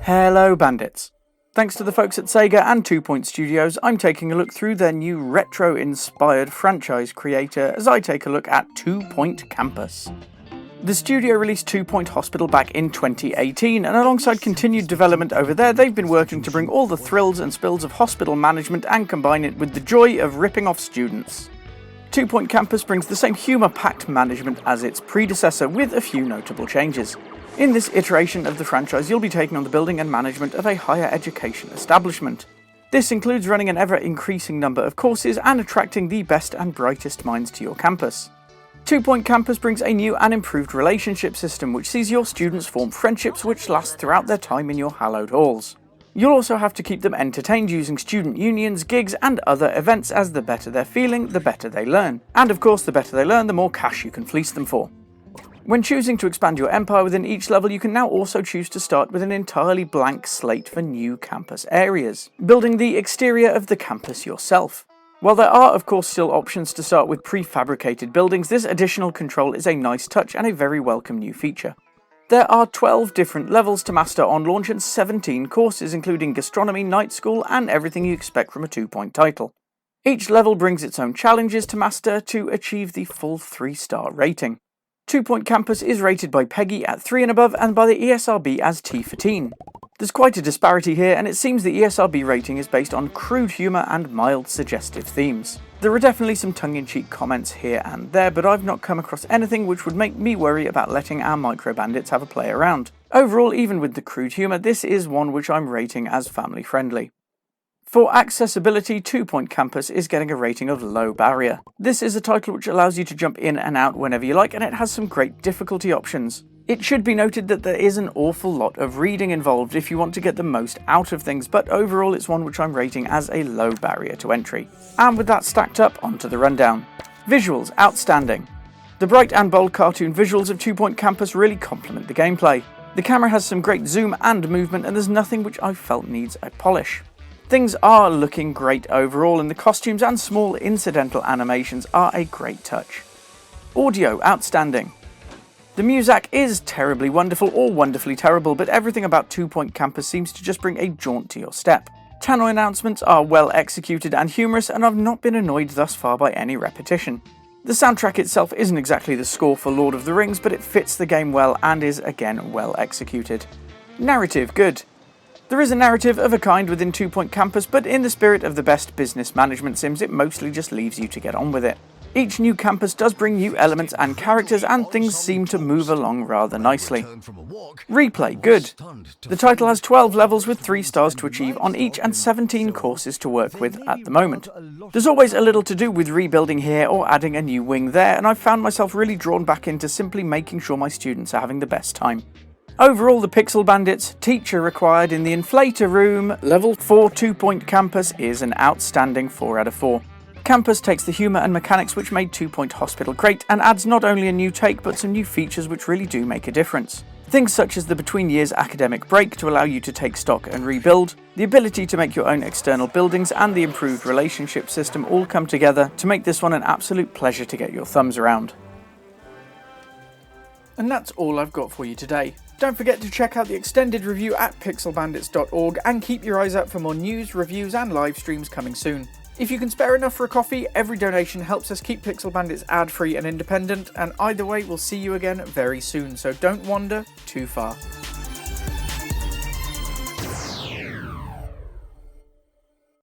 Hello Bandits! Thanks to the folks at Sega and 2 Point Studios, I'm taking a look through their new retro-inspired franchise creator as I take a look at 2 Point Campus. The studio released 2 Point Hospital back in 2018, and alongside continued development over there, they've been working to bring all the thrills and spills of hospital management and combine it with the joy of ripping off students. 2 Point Campus brings the same humour-packed management as its predecessor, with a few notable changes. In this iteration of the franchise, you'll be taking on the building and management of a higher education establishment. This includes running an ever-increasing number of courses and attracting the best and brightest minds to your campus. 2 Point Campus brings a new and improved relationship system which sees your students form friendships which last throughout their time in your hallowed halls. You'll also have to keep them entertained using student unions, gigs and other events, as the better they're feeling, the better they learn. And of course, the better they learn, the more cash you can fleece them for. When choosing to expand your empire within each level, you can now also choose to start with an entirely blank slate for new campus areas, building the exterior of the campus yourself. While there are of course still options to start with prefabricated buildings, this additional control is a nice touch and a very welcome new feature. There are 12 different levels to master on launch and 17 courses, including gastronomy, night school and everything you expect from a 2 Point title. Each level brings its own challenges to master to achieve the full 3-star rating. 2 Point Campus is rated by PEGI at 3 and above and by the ESRB as T for Teen. There's quite a disparity here, and it seems the ESRB rating is based on crude humour and mild suggestive themes. There are definitely some tongue-in-cheek comments here and there, but I've not come across anything which would make me worry about letting our micro bandits have a play around. Overall, even with the crude humour, this is one which I'm rating as family friendly. For accessibility, 2 Point Campus is getting a rating of low barrier. This is a title which allows you to jump in and out whenever you like, and it has some great difficulty options. It should be noted that there is an awful lot of reading involved if you want to get the most out of things, but overall it's one which I'm rating as a low barrier to entry. And with that stacked up, onto the rundown. Visuals, outstanding. The bright and bold cartoon visuals of 2 Point Campus really complement the gameplay. The camera has some great zoom and movement, and there's nothing which I felt needs a polish. Things are looking great overall, and the costumes and small incidental animations are a great touch. Audio, outstanding. The music is terribly wonderful or wonderfully terrible, but everything about 2 Point Campus seems to just bring a jaunt to your step. Tannoy announcements are well executed and humorous, and I've not been annoyed thus far by any repetition. The soundtrack itself isn't exactly the score for Lord of the Rings, but it fits the game well and is again well executed. Narrative, good. There is a narrative of a kind within 2 Point Campus, but in the spirit of the best business management sims, it mostly just leaves you to get on with it. Each new campus does bring new elements and characters, and things seem to move along rather nicely. Replay, good. The title has 12 levels with 3 stars to achieve on each and 17 courses to work with at the moment. There's always a little to do with rebuilding here or adding a new wing there, and I've found myself really drawn back into simply making sure my students are having the best time. Overall, the Pixel Bandits, teacher required in the inflator room, level 4 2 Point Campus is an outstanding 4 out of 4. Campus takes the humour and mechanics which made 2 Point Hospital great, and adds not only a new take but some new features which really do make a difference. Things such as the between years academic break to allow you to take stock and rebuild, the ability to make your own external buildings and the improved relationship system all come together to make this one an absolute pleasure to get your thumbs around. And that's all I've got for you today. Don't forget to check out the extended review at pixelbandits.org and keep your eyes out for more news, reviews and live streams coming soon. If you can spare enough for a coffee, every donation helps us keep Pixel Bandits ad-free and independent, and either way we'll see you again very soon, so don't wander too far.